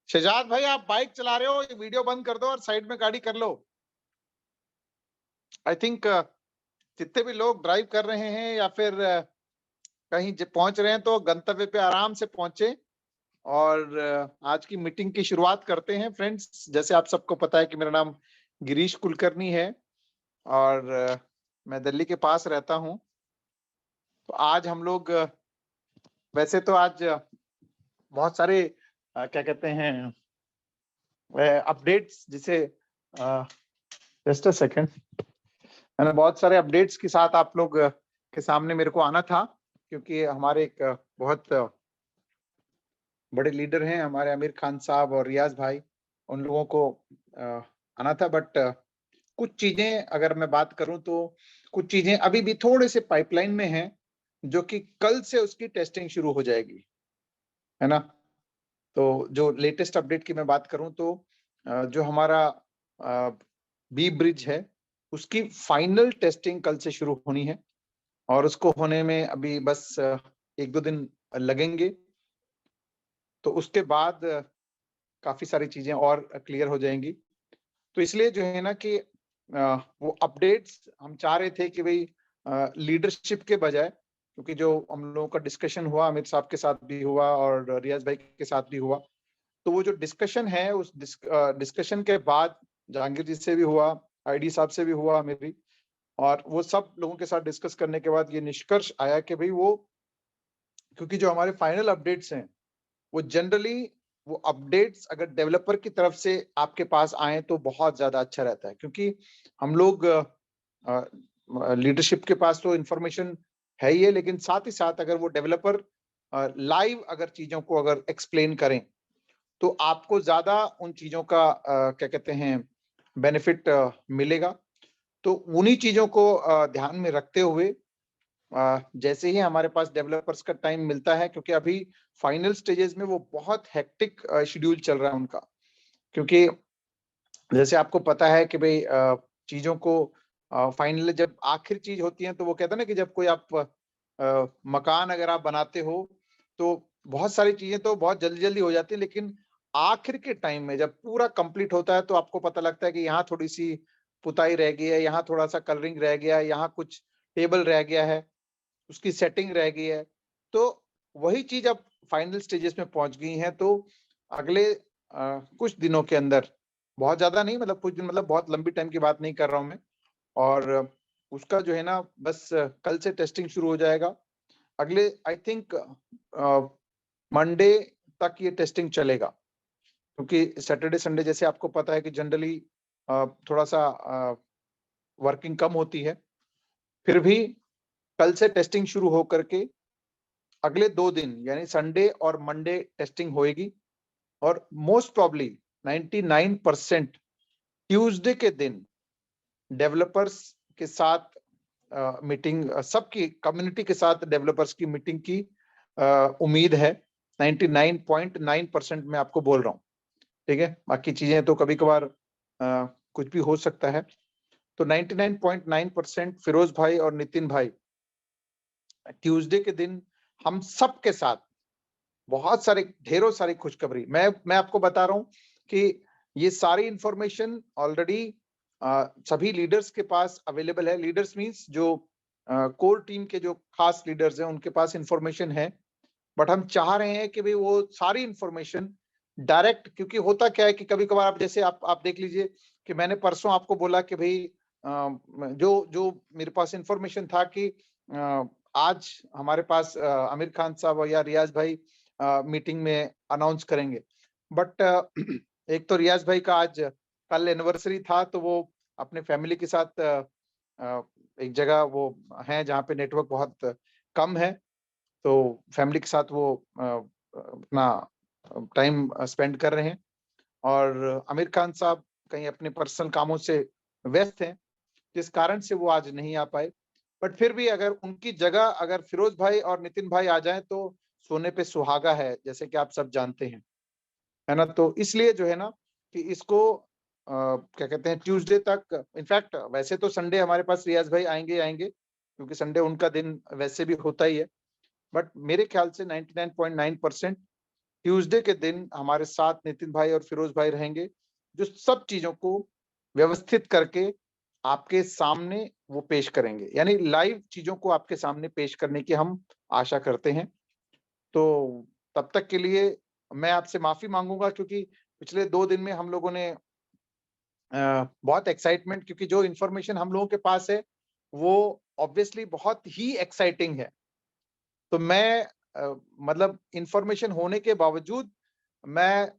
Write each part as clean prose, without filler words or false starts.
शहजाद भाई, आप बाइक चला रहे हो, ये वीडियो बंद कर दो और साइड में गाड़ी कर लो। आई थिंक जितने भी लोग ड्राइव कर रहे हैं या फिर कहीं पहुंच रहे हैं तो गंतव्य पे आराम से पहुंचे। और आज की मीटिंग की शुरुआत करते हैं फ्रेंड्स। जैसे आप सबको पता है कि मेरा नाम गिरीश कुलकर्णी है और मैं दिल्ली के पास रहता हूं। तो आज हम लोग वैसे तो आज बहुत सारे क्या कहते हैं अपडेट्स, जिसे जस्ट अ सेकंड, मैंने बहुत सारे अपडेट्स के साथ आप लोग के सामने मेरे को आना था, क्योंकि हमारे एक बहुत बड़े लीडर हैं हमारे आमिर खान साहब और रियाज भाई, उन लोगों को आना था। बट कुछ चीजें अगर मैं बात करूं तो कुछ चीजें अभी भी थोड़े से पाइपलाइन में हैं, जो कि कल से उसकी टेस्टिंग शुरू हो जाएगी, है ना। तो जो लेटेस्ट अपडेट की मैं बात करूं तो जो हमारा बी ब्रिज है उसकी फाइनल टेस्टिंग कल से शुरू होनी है और उसको होने में अभी बस 1-2 दिन लगेंगे। तो उसके बाद काफी सारी चीजें और क्लियर हो जाएंगी। तो इसलिए जो है ना कि वो अपडेट्स हम चाह रहे थे कि भाई लीडरशिप के बजाय, क्योंकि जो हम लोगों का डिस्कशन हुआ अमित साहब के साथ भी हुआ और रियाज भाई के साथ भी हुआ, तो वो जो डिस्कशन है उस डिस्कशन के बाद जहांगीर जी से भी हुआ, आईडी साहब से भी हुआ मेरी, और वो सब लोगों के साथ डिस्कस करने के बाद ये निष्कर्ष आया कि भाई वो, क्योंकि जो हमारे फाइनल अपडेट्स हैं वो जनरली वो अपडेट्स अगर डेवलपर की तरफ से आपके पास आए तो बहुत ज्यादा अच्छा रहता है, क्योंकि हम लोग लीडरशिप के पास तो इंफॉर्मेशन है ही है, लेकिन साथ ही साथ अगर वो डेवलपर लाइव अगर चीजों को अगर एक्सप्लेन करें तो आपको ज्यादा उन चीजों का क्या कहते हैं बेनिफिट मिलेगा। तो उन्हीं चीजों को ध्यान में रखते हुए जैसे ही हमारे पास डेवलपर्स का टाइम मिलता है, क्योंकि अभी फाइनल स्टेजेस में वो बहुत हेक्टिक शेड्यूल चल रहा है उनका, क्योंकि जैसे आपको पता है कि भाई चीजों को फाइनल जब आखिर चीज होती है तो वो कहते हैं ना कि जब कोई आप मकान अगर आप बनाते हो तो बहुत सारी चीजें तो बहुत जल्दी जल्दी हो जाती है, लेकिन आखिर के टाइम में जब पूरा कंप्लीट होता है तो आपको पता लगता है कि यहाँ थोड़ी सी पुताई रह गई है, यहाँ थोड़ा सा कलरिंग रह गया है, यहाँ कुछ टेबल रह गया है, उसकी सेटिंग रह गई है। तो वही चीज अब फाइनल स्टेजेस में पहुंच गई है। तो अगले कुछ दिनों के अंदर, बहुत ज्यादा नहीं, मतलब कुछ दिन, मतलब बहुत लंबी टाइम की बात नहीं कर रहा हूं मैं, और उसका जो है ना बस कल से टेस्टिंग शुरू हो जाएगा। अगले आई थिंक मंडे तक ये टेस्टिंग चलेगा, क्योंकि सैटरडे संडे जैसे आपको पता है कि जनरली थोड़ा सा वर्किंग कम होती है। फिर भी कल से टेस्टिंग शुरू हो करके अगले 2 दिन यानी संडे और मंडे टेस्टिंग होएगी, और मोस्ट प्रॉब्ली 99% ट्यूसडे के दिन डेवलपर्स के साथ मीटिंग, सबकी कम्युनिटी के साथ डेवलपर्स की मीटिंग की उम्मीद है। 99.9% मैं आपको बोल रहा हूँ, ठीक है। बाकी चीजें तो कभी कभार कुछ भी हो सकता है। तो 99.9% फिरोज भाई और नितिन भाई ट्यूसडे के दिन हम सब के साथ बहुत सारे ढेरों सारी खुशखबरी, मैं आपको बता रहा हूं कि ये सारी इंफॉर्मेशन ऑलरेडी सभी लीडर्स के पास अवेलेबल है। लीडर्स मींस जो कोर टीम के जो खास लीडर्स हैं उनके पास इंफॉर्मेशन है, बट हम चाह रहे हैं कि भाई वो सारी इंफॉर्मेशन डायरेक्ट, क्योंकि होता क्या है कि कभी कभार आप जैसे आप देख लीजिए कि मैंने परसों आपको बोला कि भाई जो जो मेरे पास इंफॉर्मेशन था कि आज हमारे पास आमिर खान साहब या रियाज भाई मीटिंग में अनाउंस करेंगे। बट एक तो रियाज भाई का आज कल एनिवर्सरी था, तो वो अपने फैमिली के साथ एक जगह वो हैं जहाँ पे नेटवर्क बहुत कम है, तो फैमिली के साथ वो अपना टाइम स्पेंड कर रहे हैं। और आमिर खान साहब कहीं अपने पर्सनल कामों से व्यस्त हैं, जिस कारण से वो आज नहीं आ पाए। बट फिर भी अगर उनकी जगह अगर फिरोज भाई और नितिन भाई आ जाएं तो सोने पे सुहागा है, जैसे कि आप सब जानते हैं, है ना। तो इसलिए जो है ना कि इसको क्या कहते हैं ट्यूसडे तक, इनफैक्ट वैसे तो संडे हमारे पास रियाज भाई आएंगे आएंगे, क्योंकि संडे उनका दिन वैसे भी होता ही है। बट मेरे ख्याल से 99.9% ट्यूसडे के दिन हमारे साथ नितिन भाई और फिरोज भाई रहेंगे, जो सब चीजों को व्यवस्थित करके आपके सामने वो पेश करेंगे, यानी लाइव चीजों को आपके सामने पेश करने की हम आशा करते हैं। तो तब तक के लिए मैं आपसे माफी मांगूंगा, क्योंकि पिछले 2 दिन में हम लोगों ने बहुत एक्साइटमेंट, क्योंकि जो इन्फॉर्मेशन हम लोगों के पास है वो ऑब्वियसली बहुत ही एक्साइटिंग है। तो मैं मतलब इन्फॉर्मेशन होने के बावजूद मैं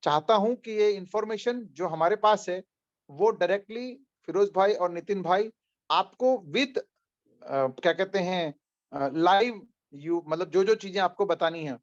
चाहता हूं कि ये इन्फॉर्मेशन जो हमारे पास है वो डायरेक्टली फिरोज भाई और नितिन भाई आपको विद क्या कहते हैं लाइव, यू मतलब जो जो चीजें आपको बतानी है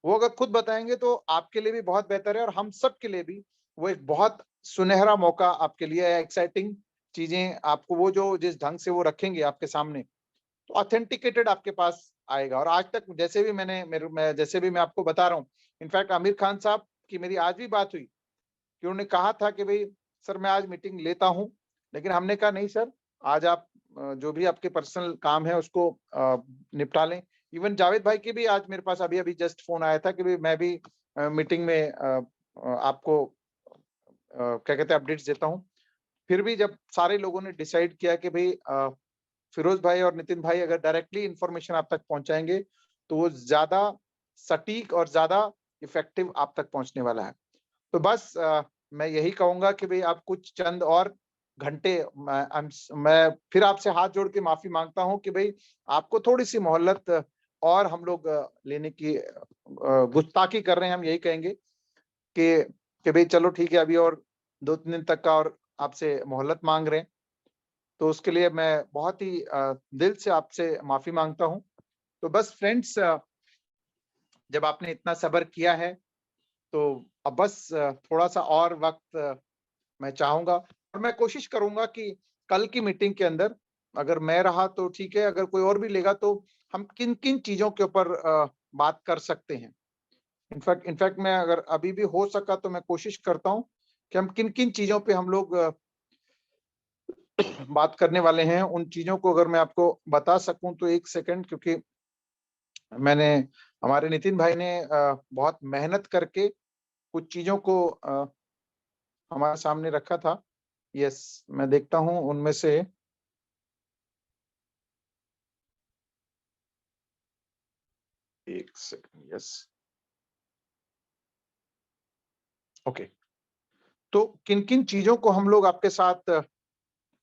वो अगर खुद बताएंगे तो आपके लिए भी बहुत बेहतर है, और हम सब के लिए भी वो एक बहुत सुनहरा मौका आपके लिए है। एक्साइटिंग चीजें आपको वो जो जिस ढंग से वो रखेंगे आपके सामने, तो ऑथेंटिकेटेड आपके पास आएगा। और आज तक जैसे भी मैं जैसे भी मैं आपको बता रहा हूँ, इनफैक्ट आमिर खान साहब की मेरी आज भी बात हुई कि उन्होंने कहा था कि भाई सर मैं आज मीटिंग लेता हूँ, लेकिन हमने कहा नहीं सर, आज आप जो भी आपके पर्सनल काम है उसको निपटा लें। इवन जावेद भाई के भी आज मेरे पास अभी अभी जस्ट फोन आया था कि भाई मैं भी मीटिंग में आपको क्या कहते हैं अपडेट्स देता हूँ। फिर भी जब सारे लोगों ने डिसाइड किया कि भाई फिरोज भाई और नितिन भाई अगर डायरेक्टली इंफॉर्मेशन आप तक पहुंचाएंगे तो वो ज्यादा सटीक और ज्यादा इफेक्टिव आप तक पहुंचने वाला है। तो बस मैं यही कहूंगा कि भाई आप कुछ चंद और घंटे, मैं फिर आपसे हाथ जोड़ के माफी मांगता हूं कि भाई आपको थोड़ी सी मोहलत और हम लोग लेने की गुस्ताखी कर रहे हैं। हम यही कहेंगे कि भाई चलो ठीक है, अभी और 2-3 दिन तक का और आपसे मोहलत मांग रहे हैं, तो उसके लिए मैं बहुत ही दिल से आपसे माफी मांगता हूं। तो बस फ्रेंड्स, जब आपने इतना सब्र किया है तो अब बस थोड़ा सा और वक्त मैं चाहूंगा, और मैं कोशिश करूंगा कि कल की मीटिंग के अंदर अगर मैं रहा तो ठीक है, अगर कोई और भी लेगा तो हम किन किन चीजों के ऊपर बात कर सकते हैं। इनफैक्ट मैं अगर अभी भी हो सका तो मैं कोशिश करता हूं कि हम किन किन चीजों पे हम लोग बात करने वाले हैं। उन चीजों को अगर मैं आपको बता सकूं तो एक सेकंड, क्योंकि मैंने हमारे नितिन भाई ने बहुत मेहनत करके कुछ चीजों को हमारे सामने रखा था। यस, मैं देखता हूं उनमें से एक सेकंड। Yes, okay. तो किन किन चीजों को हम लोग आपके साथ,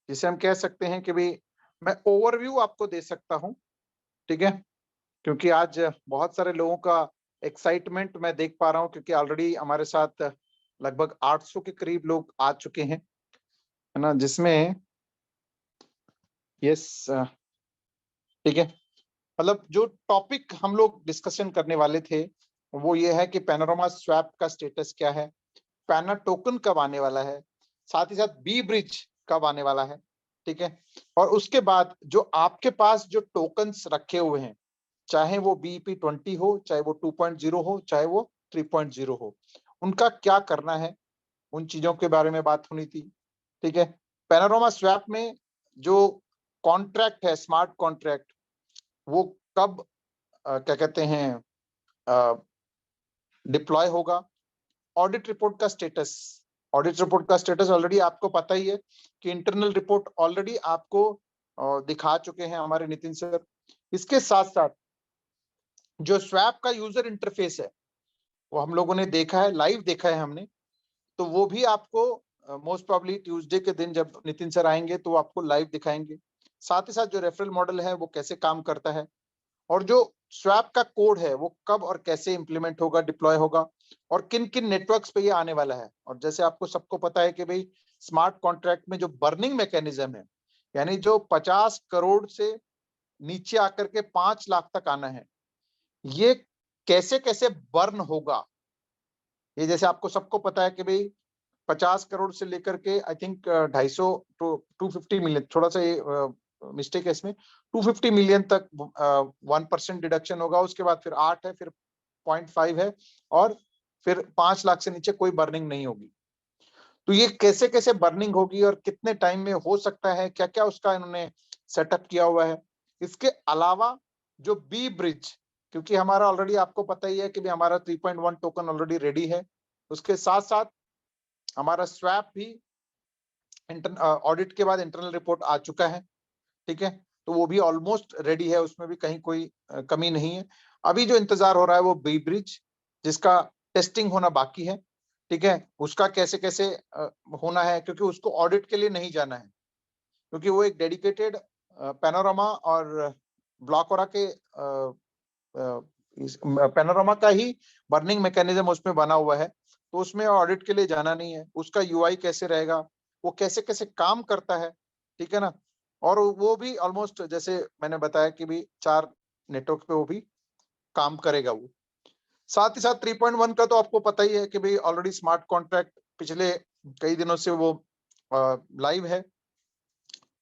जिसे हम कह सकते हैं कि भाई मैं ओवरव्यू आपको दे सकता हूं, ठीक है, क्योंकि आज बहुत सारे लोगों का एक्साइटमेंट मैं देख पा रहा हूं, क्योंकि ऑलरेडी हमारे साथ लगभग 800 के करीब लोग आ चुके हैं, है ना, जिसमें यस ठीक है, मतलब जो टॉपिक हम लोग डिस्कशन करने वाले थे वो ये है कि पैनोरामा स्वैप का स्टेटस क्या है, पैना टोकन कब आने वाला है, साथ ही साथ बी ब्रिज कब आने वाला है, ठीक है। और उसके बाद जो आपके पास जो टोकन्स रखे हुए हैं, चाहे वो BEP20 हो, चाहे वो 2.0 हो, चाहे वो 3.0 हो, उनका क्या करना है, उन चीजों के बारे में बात होनी थी, ठीक है। पैनोरामा स्वैप में जो कॉन्ट्रैक्ट है, स्मार्ट कॉन्ट्रैक्ट, वो कब क्या कहते हैं डिप्लॉय होगा। ऑडिट रिपोर्ट का स्टेटस, ऑडिट रिपोर्ट का स्टेटस ऑलरेडी आपको पता ही है कि इंटरनल रिपोर्ट ऑलरेडी आपको दिखा चुके हैं हमारे नितिन सर। इसके साथ साथ जो स्वैप का यूजर इंटरफेस है वो हम लोगों ने देखा है, लाइव देखा है हमने, तो वो भी आपको मोस्ट प्रॉब्ली ट्यूसडे के दिन जब नितिन सर आएंगे तो वो आपको लाइव दिखाएंगे। साथ ही साथ जो रेफरल मॉडल है वो कैसे काम करता है, और जो स्वैप का कोड है वो कब और कैसे इंप्लीमेंट होगा, डिप्लॉय होगा, और किन किन नेटवर्क्स पे ये आने वाला है। और जैसे आपको सबको पता है कि भाई स्मार्ट कॉन्ट्रैक्ट में जो बर्निंग मैकेनिज्म है, यानी जो 50 करोड़ से नीचे आकर के 5 लाख तक आना है, ये कैसे कैसे बर्न होगा। ये जैसे आपको सबको पता है कि भाई 50 करोड़ से लेकर के आई थिंक 250 टू 250 मिलियन, थोड़ा सा ये मिस्टेक है इसमें, 250 मिलियन तक 1% डिडक्शन होगा, उसके बाद फिर 8 है, फिर 0.5 है, और फिर 5 लाख से नीचे कोई बर्निंग नहीं होगी। तो ये कैसे कैसे बर्निंग होगी और कितने टाइम में हो सकता है, क्या क्या उसका इन्होंने सेटअप किया हुआ है। इसके अलावा जो बी ब्रिज क्योंकि हमारा ऑलरेडी आपको पता ही है कि भी हमारा 3.1 टोकन ऑलरेडी रेडी है। उसके साथ साथ हमारा स्वैप भी ऑडिट के बाद इंटरनल रिपोर्ट आ चुका है, ठीक है, तो वो भी ऑलमोस्ट रेडी है, उसमें भी कहीं कोई कमी नहीं है। अभी जो इंतजार हो रहा है वो बी ब्रिज, जिसका टेस्टिंग होना बाकी है, ठीक है, उसका कैसे कैसे होना है, क्योंकि उसको ऑडिट के लिए नहीं जाना है, क्योंकि वो एक डेडिकेटेड पैनोरामा और ब्लॉकोरा के इस पैनोरामा का ही बर्निंग मैकेनिज्म उसमें बना हुआ है, तो उसमें ऑडिट के लिए जाना नहीं है। उसका यूआई कैसे रहेगा, वो कैसे कैसे काम करता है, ठीक है ना, और वो भी ऑलमोस्ट जैसे मैंने बताया कि भी 4 नेटवर्क पे वो भी काम करेगा वो। साथ ही साथ 3.1 का तो आपको पता ही है कि भाई ऑलरेडी स्मार्ट कॉन्ट्रैक्ट पिछले कई दिनों से वो लाइव है,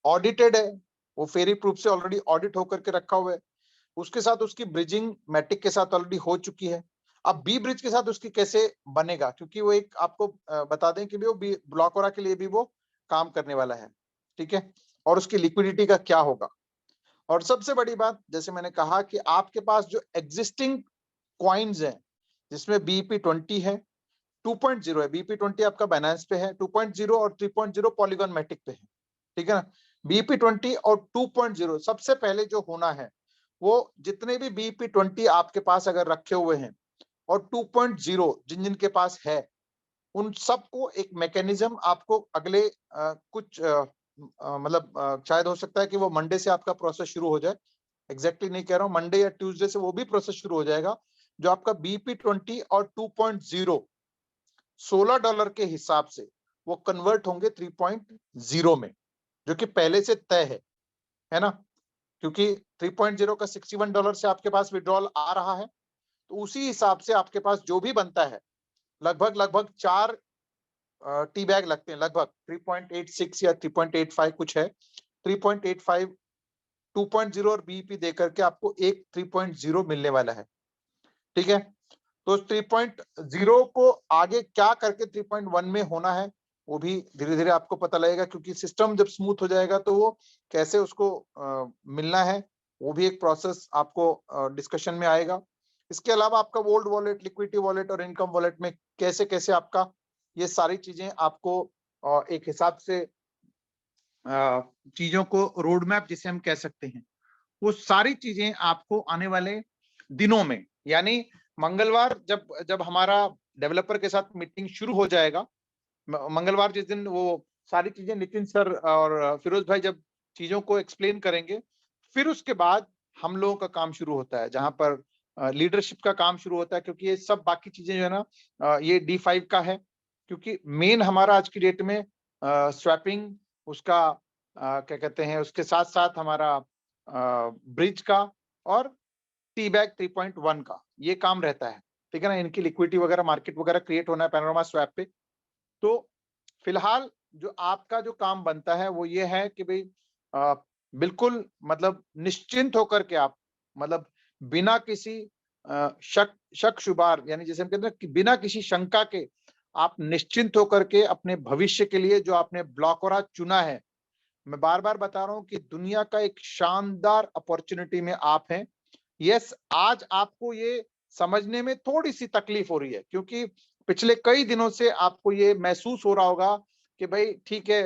ऑडिटेड है, वो फेरी प्रूफ से ऑलरेडी ऑडिट होकर के रखा हुआ है। उसके साथ उसकी ब्रिजिंग मैटिक के साथ ऑलरेडी हो चुकी है। अब बी ब्रिज के साथ उसकी कैसे बनेगा, क्योंकि वो एक आपको बता दें कि भी वो ब्लॉकोरा के लिए भी वो काम करने वाला है, ठीक है, और उसकी लिक्विडिटी का क्या होगा। और सबसे बड़ी बात, जैसे मैंने कहा कि आपके पास जो एग्जिस्टिंग कॉइन्स हैं, जिसमें BEP20 है, 2.0 है, BEP20 आपका बाइनेंस पे है, 2.0 और 3.0 पॉलीगॉन मैटिक पे है, ठीक है ना। BEP20 और 2.0 सबसे पहले जो होना है, वो जितने भी BEP20 आपके पास अगर रखे हुए हैं और 2.0 जिन जिन के पास है, उन सबको एक मैकेनिज्म आपको अगले कुछ मतलब शायद हो सकता है कि वो मंडे से आपका प्रोसेस शुरू हो जाए, एग्जैक्टली नहीं कह रहा हूँ, मंडे या ट्यूसडे से वो भी प्रोसेस शुरू हो जाएगा, जो आपका BEP20 और 2.0 $16 के हिसाब से वो कन्वर्ट होंगे 3.0 में, जो कि पहले से तय है ना, क्योंकि 3.0 का $61 से आपके पास विड्रॉल आ रहा है, तो उसी हिसाब से आपके पास जो भी बनता है, लगभग लगभग 4 टी बैग लगते हैं, लगभग 3.86 या 3.85 कुछ है, 3.85 2.0 और बीईपी देकर के आपको एक 3.0 मिलने वाला है, ठीक है। तो 3.0 को आगे क्या करके 3.1 में होना है, वो भी धीरे धीरे आपको पता लगेगा, क्योंकि सिस्टम जब स्मूथ हो जाएगा तो वो कैसे उसको मिलना है, वो भी एक प्रोसेस आपको डिस्कशन में आएगा। इसके अलावा आपका ओल्ड वॉलेट, लिक्विडिटी वॉलेट और इनकम वॉलेट में कैसे कैसे आपका ये सारी चीजें आपको एक हिसाब से चीजों को रोड मैप जिसे हम कह सकते हैं, वो सारी चीजें आपको आने वाले दिनों में, यानी मंगलवार जब जब हमारा डेवलपर के साथ मीटिंग शुरू हो जाएगा, मंगलवार जिस दिन वो सारी चीजें नितिन सर और फिरोज भाई जब चीजों को एक्सप्लेन करेंगे, फिर उसके बाद हम लोगों का काम शुरू होता है, जहां पर लीडरशिप का काम शुरू होता है, क्योंकि ये सब बाकी चीजें जो है ना ये D5 का है, क्योंकि मेन हमारा आज की डेट में स्वैपिंग, उसका क्या कहते हैं, उसके साथ साथ हमारा ब्रिज का और टी बैग 3.1 का ये काम रहता है, ठीक है ना। इनकी लिक्विडिटी वगैरह, मार्केट वगैरह क्रिएट होना है पैनोरामा स्वैप पे। तो फिलहाल जो आपका जो काम बनता है वो ये है कि भाई बिल्कुल मतलब निश्चिंत होकर के आप, मतलब बिना किसी शक शुबार, यानी जैसे हम कहते हैं कि बिना किसी शंका के आप निश्चिंत होकर के अपने भविष्य के लिए जो आपने ब्लॉकोरा चुना है, मैं बार बार बता रहा हूं कि दुनिया का एक शानदार अपॉर्चुनिटी में आप हैं। यस, आज आपको ये समझने में थोड़ी सी तकलीफ हो रही है, क्योंकि पिछले कई दिनों से आपको ये महसूस हो रहा होगा कि भाई ठीक है,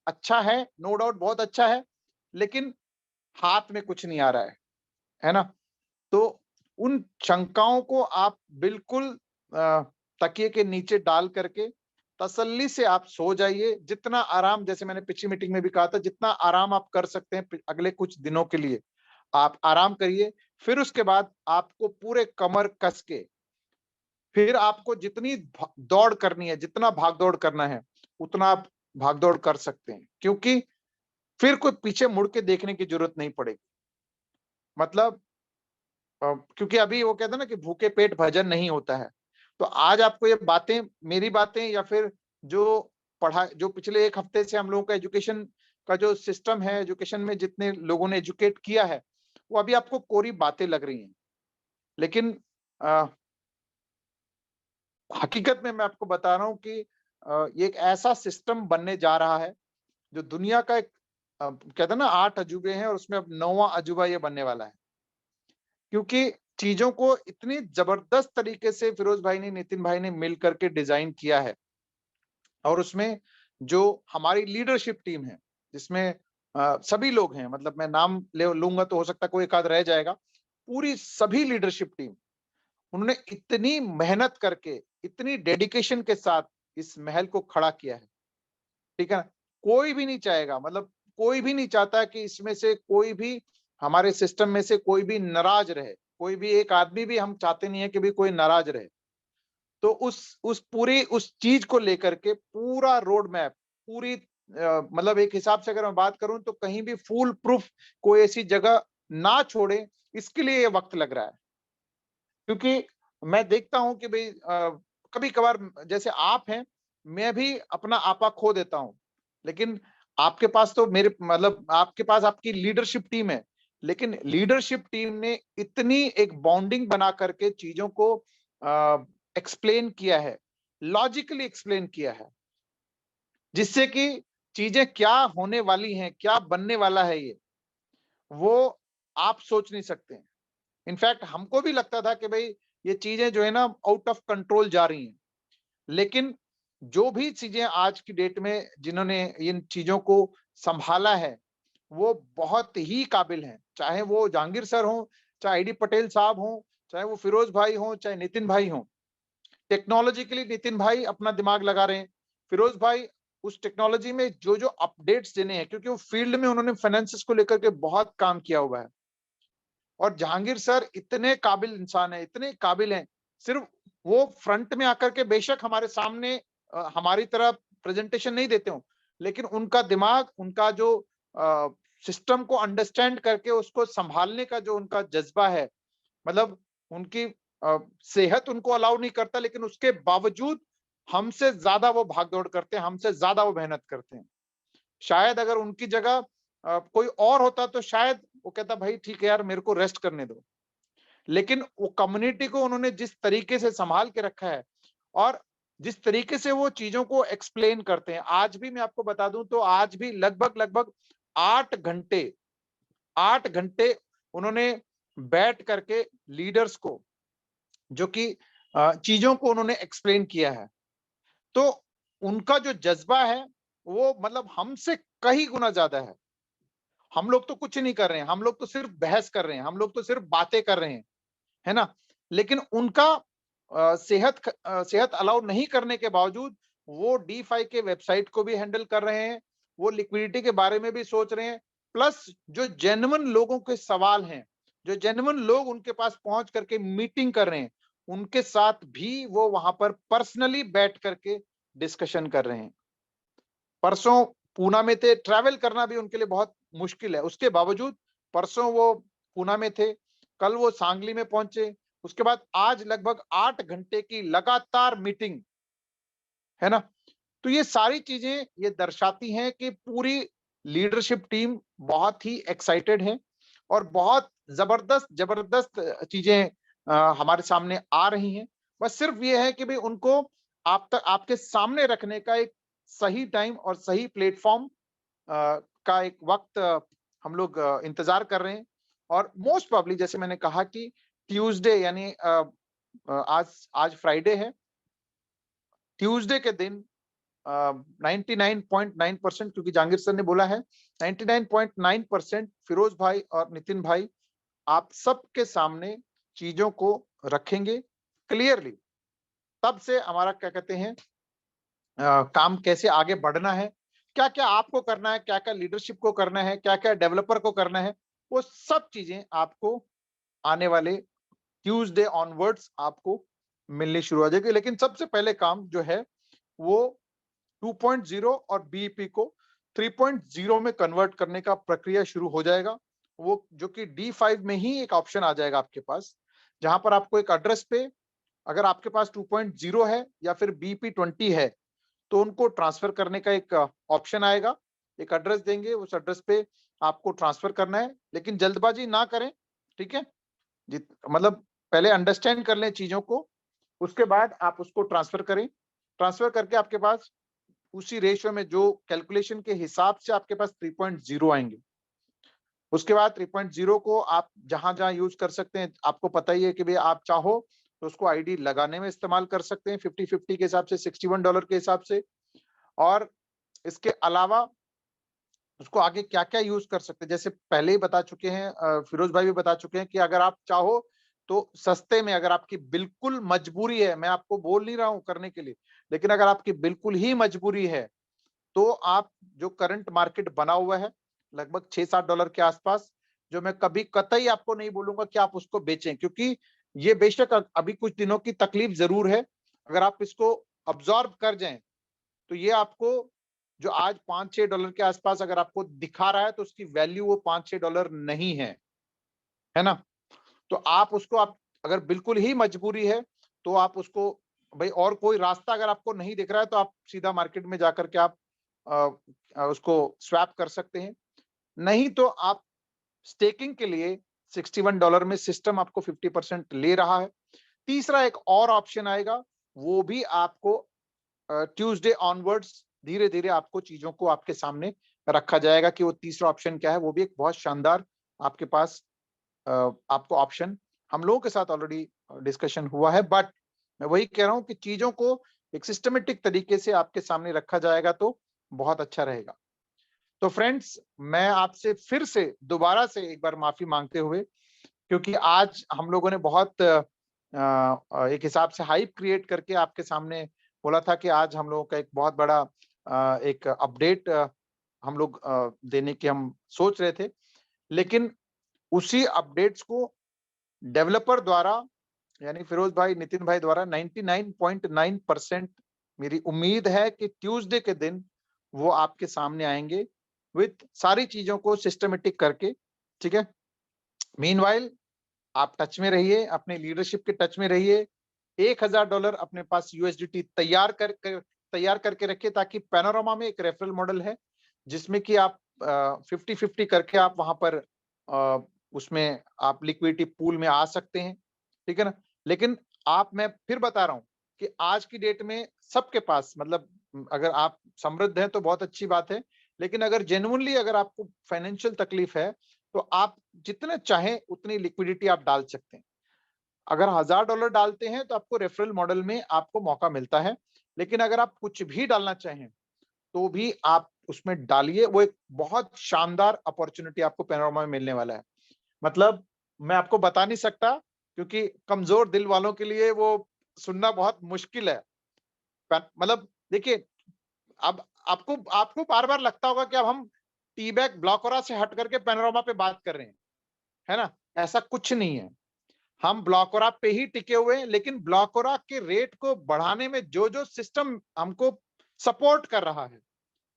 अच्छा है, नो डाउट बहुत अच्छा है, लेकिन हाथ में कुछ नहीं आ रहा है ना। तो उन शंकाओं को आप बिल्कुल तकिए के नीचे डाल करके तसल्ली से आप सो जाइए, जितना आराम, जैसे मैंने पिछली मीटिंग में भी कहा था, जितना आराम आप कर सकते हैं अगले कुछ दिनों के लिए आप आराम करिए। फिर उसके बाद आपको पूरे कमर कस के फिर आपको जितनी दौड़ करनी है, जितना भाग दौड़ करना है, उतना आप भाग दौड़ कर सकते हैं, क्योंकि फिर कोई पीछे मुड़ के देखने की जरूरत नहीं पड़ेगी। मतलब क्योंकि अभी वो कहते हैं ना कि भूखे पेट भजन नहीं होता है। तो आज आपको ये बातें, मेरी बातें या फिर जो पिछले 1 हफ्ते से हम लोगों का एजुकेशन का जो सिस्टम है, एजुकेशन में जितने लोगों ने एजुकेट किया है, वो अभी आपको कोरी बातें लग रही हैं। लेकिन हकीकत में मैं आपको बता रहा हूँ कि ये एक ऐसा सिस्टम बनने जा रहा है जो दुनिया का एक कहते हैं ना 8 अजूबे हैं और उसमें अब 9वां अजूबा ये बनने वाला है। क्योंकि चीजों को इतनी जबरदस्त तरीके से फिरोज भाई ने, नितिन भाई ने मिल करके डिजाइन किया है। और उसमें जो हमारी लीडरशिप टीम है, जिसमें सभी लोग हैं, मतलब मैं नाम ले लूंगा तो हो सकता है कोई एक आध रह जाएगा, पूरी सभी लीडरशिप टीम, उन्होंने इतनी मेहनत करके, इतनी डेडिकेशन के साथ इस महल को खड़ा किया है, ठीक है ना? कोई भी नहीं चाहेगा, मतलब कोई भी नहीं चाहता कि इसमें से कोई भी, हमारे सिस्टम में से कोई भी नाराज रहे, कोई भी एक आदमी भी हम चाहते नहीं है कि भी कोई नाराज रहे। तो उस पूरी उस चीज को लेकर के पूरा रोड मैप, पूरी मतलब एक हिसाब से अगर मैं बात करूं तो कहीं भी फूल प्रूफ कोई ऐसी जगह ना छोड़े, इसके लिए ये वक्त लग रहा है। क्योंकि मैं देखता हूं कि भाई कभी कभार जैसे आप हैं, मैं भी अपना आपा खो देता हूं, लेकिन आपके पास तो मेरे मतलब आपके पास आपकी लीडरशिप टीम है, लेकिन लीडरशिप टीम ने इतनी एक बॉन्डिंग बना करके चीजों को एक्सप्लेन किया है, लॉजिकली एक्सप्लेन किया है, जिससे कि चीजें क्या होने वाली हैं, क्या बनने वाला है ये, वो आप सोच नहीं सकते हैं। इनफैक्ट हमको भी लगता था कि भाई ये चीजें जो है ना आउट ऑफ कंट्रोल जा रही हैं, लेकिन जो भी चीजें आज की डेट में जिन्होंने इन चीजों को संभाला है, वो बहुत ही काबिल हैं। चाहे वो जहांगीर सर हो, चाहे आईडी पटेल साहब हो, चाहे वो फिरोज भाई हो, चाहे नितिन भाई हो। टेक्नोलॉजिकली नितिन भाई अपना दिमाग लगा रहे हैं, फिरोज भाई उस टेक्नोलॉजी में जो जो अपडेट्स देने हैं, क्योंकि वो फील्ड में उन्होंने फाइनेंसिस को लेकर के बहुत काम किया हुआ है। और जहांगीर सर इतने काबिल इंसान है, इतने काबिल हैं, सिर्फ वो फ्रंट में आकर के बेशक हमारे सामने हमारी तरह प्रेजेंटेशन नहीं देते हो, लेकिन उनका दिमाग, उनका जो सिस्टम को अंडरस्टैंड करके उसको संभालने का जो उनका जज्बा है, मतलब उनकी सेहत उनको अलाउ नहीं करता, लेकिन उसके बावजूद हमसे ज्यादा वो भाग दौड़ करते हैं, हमसे ज्यादा वो मेहनत करते हैं। शायद अगर उनकी जगह कोई और होता तो शायद वो कहता भाई ठीक है यार, मेरे को रेस्ट करने दो। लेकिन वो कम्युनिटी को उन्होंने जिस तरीके से संभाल के रखा है, और जिस तरीके से वो चीजों को एक्सप्लेन करते हैं, आज भी मैं आपको बता दूं तो आज भी लगभग लगभग 8 घंटे, 8 घंटे उन्होंने बैठ करके लीडर्स को, जो कि चीजों को उन्होंने एक्सप्लेन किया है। तो उनका जो जज्बा है वो मतलब हमसे कई गुना ज्यादा है। हम लोग तो कुछ नहीं कर रहे हैं, हम लोग तो सिर्फ बहस कर रहे हैं, हम लोग तो सिर्फ बातें कर रहे हैं, है ना? लेकिन उनका सेहत अलाउ नहीं करने के बावजूद वो डी5 के वेबसाइट को भी हैंडल कर रहे हैं, वो लिक्विडिटी के बारे में भी सोच रहे हैं, प्लस जो जेन्युइन लोगों के सवाल हैं, जो जेन्युइन लोग उनके पास पहुंच करके मीटिंग कर रहे हैं, उनके साथ भी वो वहां पर पर्सनली बैठ करके डिस्कशन कर रहे हैं। परसों पूना में थे, ट्रैवल करना भी उनके लिए बहुत मुश्किल है, उसके बावजूद परसों वो पूना में थे, कल वो सांगली में पहुंचे, उसके बाद आज लगभग 8 घंटे की लगातार मीटिंग, है ना? तो ये सारी चीजें ये दर्शाती हैं कि पूरी लीडरशिप टीम बहुत ही एक्साइटेड है, और बहुत जबरदस्त जबरदस्त चीजें हमारे सामने आ रही हैं। बस सिर्फ ये है कि भाई उनको आप तक, आपके सामने रखने का एक सही टाइम और सही प्लेटफॉर्म का एक वक्त हम लोग इंतजार कर रहे हैं। और मोस्ट प्रोबेबली जैसे मैंने कहा कि ट्यूसडे यानी आज आज फ्राइडे है, ट्यूसडे के दिन 99.9%, क्योंकि जहांगीर सर ने बोला है 99.9% फिरोज भाई और नितिन भाई आप सबके सामने चीजों को रखेंगे क्लियरली। तब से हमारा क्या कहते हैं काम कैसे आगे बढ़ना है, क्या क्या आपको करना है, क्या क्या लीडरशिप को करना है, क्या क्या डेवलपर को करना है, वो सब चीजें आपको आने वाले ट्यूसडे ऑनवर्ड्स आपको मिलनी शुरू हो जाएगी। लेकिन सबसे पहले काम जो है वो 2.0 और बीईपी को 3.0 में कन्वर्ट करने का प्रक्रिया शुरू हो जाएगा। वो जो कि D5 में ही एक ऑप्शन आ जाएगा आपके पास, जहां पर आपको एक एड्रेस पे, अगर आपके पास 2.0 है या फिर BP20 है, तो उनको ट्रांसफर करने का एक ऑप्शन आएगा। एक एड्रेस देंगे, उस एड्रेस पे आपको ट्रांसफर करना है, लेकिन जल्दबाजी ना करें, ठीक है? मतलब पहले अंडरस्टैंड कर लें चीजों को, उसके बाद आप उसको ट्रांसफर करें। ट्रांसफर करके आपके पास उसी रेशियो में जो कैलकुलेशन के हिसाब से आपके पास 3.0 आएंगे, उसके बाद 3.0 को आप जहां जहां यूज कर सकते हैं, आपको पता ही है कि भाई आप चाहो तो उसको आईडी लगाने में इस्तेमाल कर सकते हैं 50-50 के हिसाब से, $61 के हिसाब से। और इसके अलावा उसको आगे क्या-क्या यूज कर सकते हैं, जैसे पहले ही बता चुके हैं, फिरोज भाई भी बता चुके हैं कि अगर आप चाहो तो सस्ते में, अगर आपकी बिल्कुल मजबूरी है, मैं आपको बोल नहीं रहा हूं करने के लिए, लेकिन अगर आपकी बिल्कुल ही मजबूरी है तो आप जो करंट मार्केट बना हुआ है लगभग $6-7 के आसपास, जो मैं कभी कतई आपको नहीं बोलूंगा कि आप उसको बेचें, क्योंकि ये बेशक अभी कुछ दिनों की तकलीफ जरूर है। अगर आप इसको अब्सॉर्ब कर जाएं तो ये आपको जो आज $5-6 के आसपास अगर आपको दिखा रहा है तो उसकी वैल्यू वो $5-6 नहीं है ना? तो आप उसको, आप अगर बिल्कुल ही मजबूरी है तो आप उसको, भाई और कोई रास्ता अगर आपको नहीं दिख रहा है तो आप सीधा मार्केट में जाकर के आप उसको स्वैप कर सकते हैं। नहीं तो आप स्टेकिंग के लिए $61 में सिस्टम आपको 50% ले रहा है। तीसरा एक और ऑप्शन आएगा, वो भी आपको ट्यूसडे ऑनवर्ड्स धीरे-धीरे आपको चीजों को आपके सामने रखा जाएगा कि वो तीसरा ऑप्शन क्या है। वो भी एक बहुत शानदार आपके पास आपको ऑप्शन, हम लोगों के साथ ऑलरेडी डिस्कशन हुआ है, बट मैं वही कह रहा हूं कि चीजों को एक सिस्टमेटिक तरीके से आपके सामने रखा जाएगा तो बहुत अच्छा रहेगा। तो फ्रेंड्स, मैं आपसे फिर से दोबारा से एक बार माफी मांगते हुए, क्योंकि आज हम लोगों ने बहुत एक हिसाब से हाइप क्रिएट करके आपके सामने बोला था कि आज हम लोगों का एक बहुत बड़ा एक अपडेट हम लोग देने की हम सोच रहे थे, लेकिन उसी अपडेट्स को डेवलपर द्वारा, यानी फिरोज भाई, नितिन भाई द्वारा 99.9% मेरी उम्मीद है कि ट्यूसडे के दिन वो आपके सामने आएंगे विथ सारी चीजों को सिस्टमेटिक करके। ठीक है, मीनवाइल आप टच में रहिए, अपने लीडरशिप के टच में रहिए। $1000 अपने पास यूएसडीटी तैयार करके रखिए, ताकि पैनोरामा में एक रेफरल मॉडल है जिसमें कि आप 50-50 करके आप वहां पर उसमें आप लिक्विडिटी पूल में आ सकते हैं। ठीक है ना? लेकिन मैं फिर बता रहा हूं कि आज की डेट में सबके पास, मतलब अगर आप समृद्ध हैं तो बहुत अच्छी बात है, लेकिन अगर जेन्युइनली अगर आपको फाइनेंशियल तकलीफ है तो आप जितने चाहें उतनी लिक्विडिटी आप डाल सकते हैं। अगर $1000 डालते हैं तो आपको रेफरल मॉडल में आपको मौका मिलता है, लेकिन अगर आप कुछ भी डालना चाहें तो भी आप उसमें डालिए। वो एक बहुत शानदार अपॉर्चुनिटी आपको पैनोरामा में मिलने वाला है। मतलब मैं आपको बता नहीं सकता, क्योंकि कमजोर दिल वालों के लिए वो सुनना बहुत मुश्किल है। मतलब देखिए, अब आपको आपको बार बार लगता होगा कि अब हम टी बैग ब्लॉकरा से हट करके पैनोरामा पे बात कर रहे हैं, है ना? ऐसा कुछ नहीं है। हम ब्लॉकरा पे ही टिके हुए हैं, लेकिन ब्लॉकरा के रेट को बढ़ाने में जो जो सिस्टम हमको सपोर्ट कर रहा है,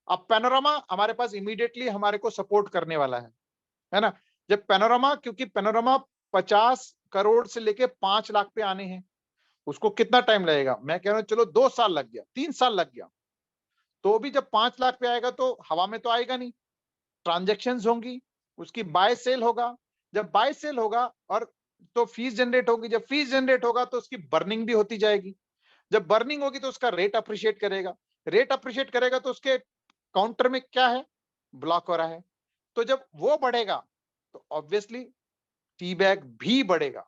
अब पैनोरामा हमारे पास इमीडिएटली हमारे को सपोर्ट करने वाला है ना? जब पैनोरामा, क्योंकि पैनोरामा 50 करोड़ से लेके 5 लाख पे आने हैं, उसको कितना टाइम लगेगा? मैं कह रहा हूं चलो 2 साल लग गया, 3 साल लग गया, तो भी जब 5 लाख पे आएगा तो हवा में तो आएगा नहीं, ट्रांजैक्शंस होंगी, उसकी बाय सेल होगा। जब बाय सेल होगा और तो फीस जनरेट होगी, जब फीस जनरेट होगा तो उसकी बर्निंग भी होती जाएगी। जब बर्निंग होगी तो उसका रेट अप्रिशिएट करेगा, रेट अप्रिशिएट करेगा तो उसके काउंटर में क्या है? ब्लॉक हो रहा है। तो जब वो बढ़ेगा तो ऑब्वियसली टी बैग भी बढ़ेगा,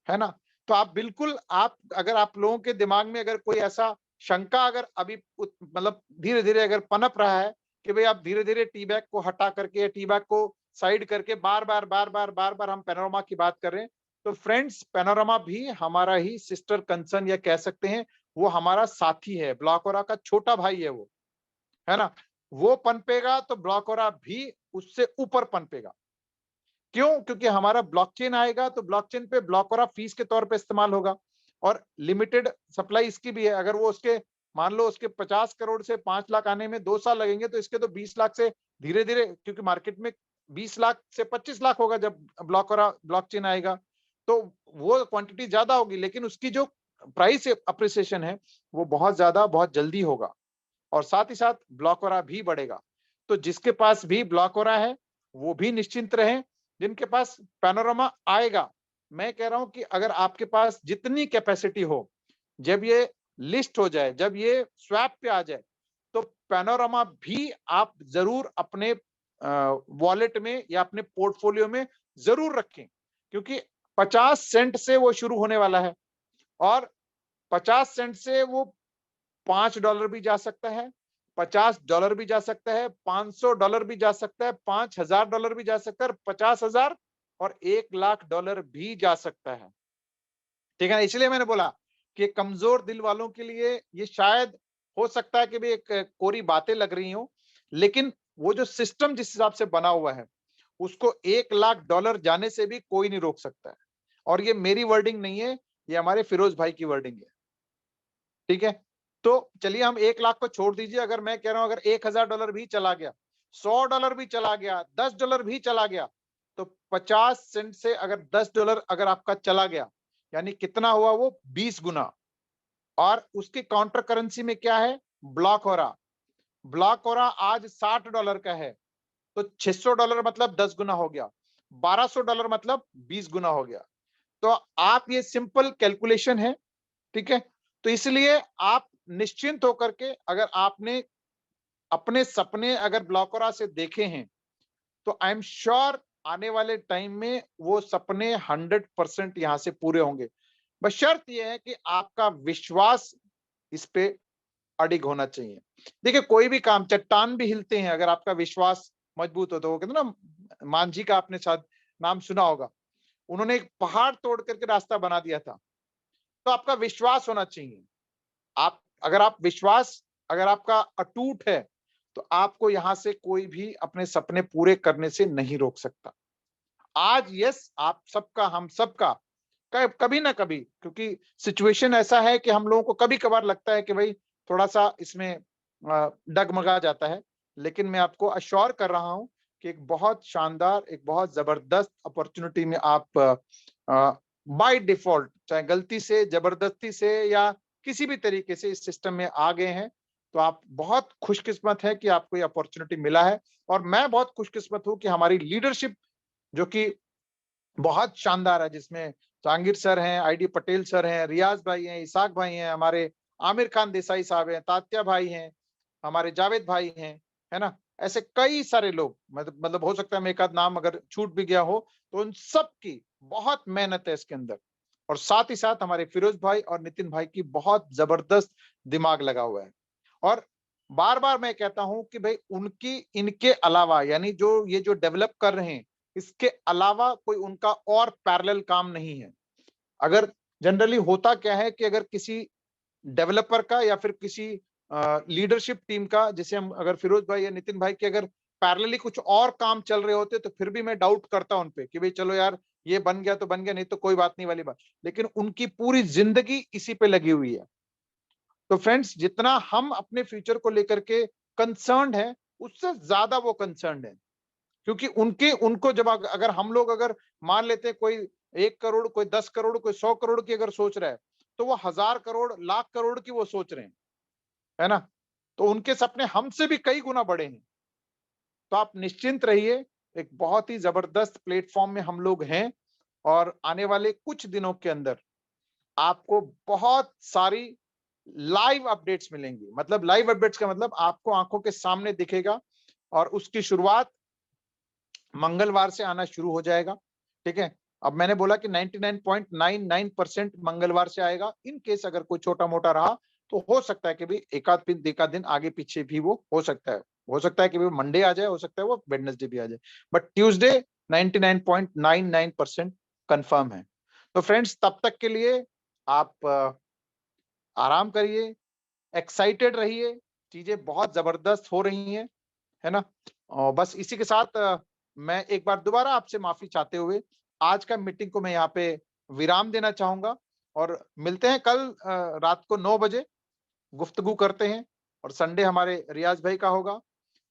है ना? तो आप बिल्कुल, आप अगर आप लोगों के दिमाग में अगर कोई ऐसा शंका अगर अभी मतलब धीरे-धीरे अगर पनप रहा है कि भाई आप धीरे-धीरे टी बैग को हटा करके या टी बैग को साइड करके बार-बार हम पैनोरामा की बात कर रहे हैं, तो फ्रेंड्स, पैनोरामा भी हमारा ही सिस्टर कंसर्न या कह सकते हैं वो हमारा साथी है, ब्लॉकरा का छोटा भाई है वो, है ना? वो पनपेगा तो ब्लॉकरा भी उससे ऊपर पनपेगा। क्यों? क्योंकि हमारा ब्लॉकचेन आएगा तो ब्लॉकचेन पे ब्लॉकरा फीस के तौर पे इस्तेमाल होगा, और लिमिटेड सप्लाई इसकी भी है। अगर वो उसके, मान लो उसके 50 करोड़ से 5 लाख आने में 2 साल लगेंगे, तो इसके तो 20 लाख से धीरे-धीरे, क्योंकि मार्केट में 20 लाख से 25 लाख होगा जब ब्लॉकचेन आएगा, तो वो क्वांटिटी ज्यादा होगी, लेकिन उसकी जो प्राइस अप्रिसिएशन है वो बहुत ज्यादा, बहुत जल्दी होगा, और साथ ही साथ ब्लॉकरा भी बढ़ेगा। तो जिसके पास भी ब्लॉकरा है वो भी निश्चिंत रहें, जिनके पास पैनोरामा आएगा, मैं कह रहा हूं कि अगर आपके पास जितनी कैपेसिटी हो, जब ये लिस्ट हो जाए, जब ये स्वैप पे आ जाए, तो पैनोरामा भी आप जरूर अपने वॉलेट में या अपने पोर्टफोलियो में जरूर रखें, क्योंकि 50 सेंट से वो शुरू होने वाला है और 50 सेंट से वो $5 भी जा सकता है, $50 भी जा सकता है, $500 भी जा सकता है, $5000 भी जा सकता है, 50,000 और $1,00,000 भी जा सकता है। ठीक है ना? इसलिए मैंने बोला कि कमजोर दिल वालों के लिए ये शायद हो सकता है कि भी एक कोरी बातें लग रही हो, लेकिन वो जो सिस्टम जिस हिसाब से बना हुआ है, उसको $1,00,000 जाने से भी कोई नहीं रोक सकता है। और ये मेरी वर्डिंग नहीं है, ये हमारे फिरोज भाई की वर्डिंग है। ठीक है? तो चलिए हम 1,00,000 को छोड़ दीजिए, अगर मैं कह रहा हूं अगर $1,000 भी चला गया, $100 भी चला गया, $10 भी चला गया, तो 50 सेंट से अगर $10 अगर आपका चला गया, यानी कितना हुआ वो 20 गुना। और उसकी काउंटर करेंसी में क्या है? ब्लॉक हो रहा। ब्लॉक हो रहा आज $60 का है, तो $600 मतलब 10 गुना हो गया, $1,200 मतलब 20 गुना हो गया। तो आप ये सिंपल कैलकुलेशन है, ठीक है? तो इसलिए आप निश्चिंत होकर के, अगर आपने अपने सपने अगर ब्लॉकरा से देखे हैं, तो आई एम श्योर आने वाले टाइम में वो सपने 100% यहां से पूरे होंगे। बस शर्त यह है कि आपका विश्वास इस पे अडिग होना चाहिए। देखिए कोई भी काम, चट्टान भी हिलते हैं अगर आपका विश्वास मजबूत हो तो। वो कहते हैं ना, मांझी का आपने शायद नाम सुना होगा, उन्होंने एक पहाड़ तोड़ करके रास्ता बना दिया था। तो आपका विश्वास होना चाहिए। आप अगर आप विश्वास अगर आपका अटूट है, तो आपको यहां से कोई भी अपने सपने पूरे करने से नहीं रोक सकता। आज यस आप सबका, हम सबका कभी ना कभी, क्योंकि सिचुएशन ऐसा है कि हम लोगों को कभी कभार लगता है कि भाई थोड़ा सा इसमें डगमगा जाता है, लेकिन मैं आपको अश्योर कर रहा हूं कि एक बहुत शानदार, एक बहुत जबरदस्त अपॉर्चुनिटी में आप बाय डिफॉल्ट, चाहे गलती से, जबरदस्ती से या किसी भी तरीके से इस सिस्टम में आ गए हैं, तो आप बहुत खुशकिस्मत है कि आपको ये अपॉर्चुनिटी मिला है। और मैं बहुत खुशकिस्मत हूं कि हमारी लीडरशिप जो कि बहुत शानदार है, जिसमें जहांगीर सर हैं, आईडी पटेल सर हैं, रियाज भाई हैं, इसाक भाई हैं, हमारे आमिर खान देसाई साहब हैं, तात्या भाई हैं, हमारे जावेद भाई हैं, है ना? ऐसे कई सारे लोग, मतलब हो सकता है मैं एक आध नाम अगर छूट भी गया हो, तो उन सब की बहुत मेहनत है इसके अंदर। और साथ ही साथ हमारे फिरोज भाई और नितिन भाई की बहुत जबरदस्त दिमाग लगा हुआ है। और बार बार मैं कहता हूं कि भाई उनकी, इनके अलावा, यानी जो ये जो डेवलप कर रहे हैं, इसके अलावा कोई उनका और पैरेलल काम नहीं है। अगर जनरली होता क्या है कि अगर किसी डेवलपर का या फिर किसी लीडरशिप टीम का, जैसे हम अगर फिरोज भाई या नितिन भाई के अगर पैरेलली कुछ और काम चल रहे होते, तो फिर भी मैं डाउट करता उन पे कि भाई चलो यार ये बन गया तो बन गया, नहीं तो कोई बात नहीं वाली बात। लेकिन उनकी पूरी जिंदगी इसी पे लगी हुई है। तो फ्रेंड्स, जितना हम अपने फ्यूचर को लेकर के कंसर्न्ड है, उससे ज्यादा वो कंसर्न्ड है। क्योंकि उनके उनको जब अगर हम लोग अगर मान लेते हैं कोई 1 करोड़, कोई 10 करोड़, कोई 100 करोड़ की अगर सोच रहा है, तो वो 1000 करोड़, लाख करोड़ की वो सोच रहे हैं, है ना? तो उनके सपने हमसे भी कई गुना बड़े हैं। तो आप निश्चिंत रहिए, एक बहुत ही जबरदस्त प्लेटफॉर्म में हम लोग हैं। और आने वाले कुछ दिनों के अंदर आपको बहुत सारी लाइव अपडेट्स मिलेंगी। मतलब लाइव अपडेट्स का मतलब आपको आंखों के सामने दिखेगा, और उसकी शुरुआत मंगलवार से आना शुरू हो जाएगा। ठीक है? अब मैंने बोला कि 99.99% मंगलवार से आएगा। इन केस अगर कोई छोटा मोटा रहा, तो हो सकता है कि भी एकाध दिन आगे पीछे भी वो हो सकता है। हो सकता है कि वो मंडे आ जाए, हो सकता है वो वेडनेसडे भी आ जाए, बट ट्यूसडे 99.99% कंफर्म है। तो फ्रेंड्स, तब तक के लिए आप आराम करिए, एक्साइटेड रहिए, चीजें बहुत जबरदस्त हो रही हैं, है ना? और बस इसी के साथ मैं एक बार दोबारा आपसे माफी चाहते हुए आज का मीटिंग को मैं यहाँ पे विराम देना चाहूंगा। और मिलते हैं कल रात को 9 बजे, गुफ्तगू करते हैं। और संडे हमारे रियाज भाई का होगा,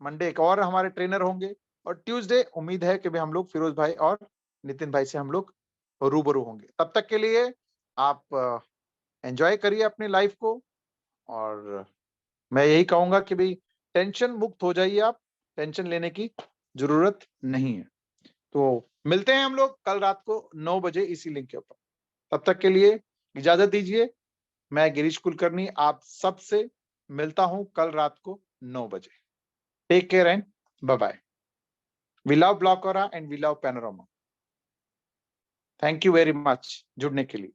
मंडे एक और हमारे ट्रेनर होंगे, और ट्यूसडे उम्मीद है कि भी हम लोग फिरोज भाई और नितिन भाई से हम लोग रूबरू होंगे। तब तक के लिए आप एंजॉय करिए अपनी लाइफ को। और मैं यही कहूंगा कि भाई टेंशन मुक्त हो जाइए आप, टेंशन लेने की जरूरत नहीं है। तो मिलते हैं हम लोग कल रात को 9 बजे इसी लिंक के ऊपर। तब तक के लिए इजाजत दीजिए। मैं गिरीश कुलकर्णी आप सबसे मिलता हूं कल रात को 9 बजे। Take care and bye bye. We love Blockra and we love Panorama. Thank you very much जुड़ने के लिए।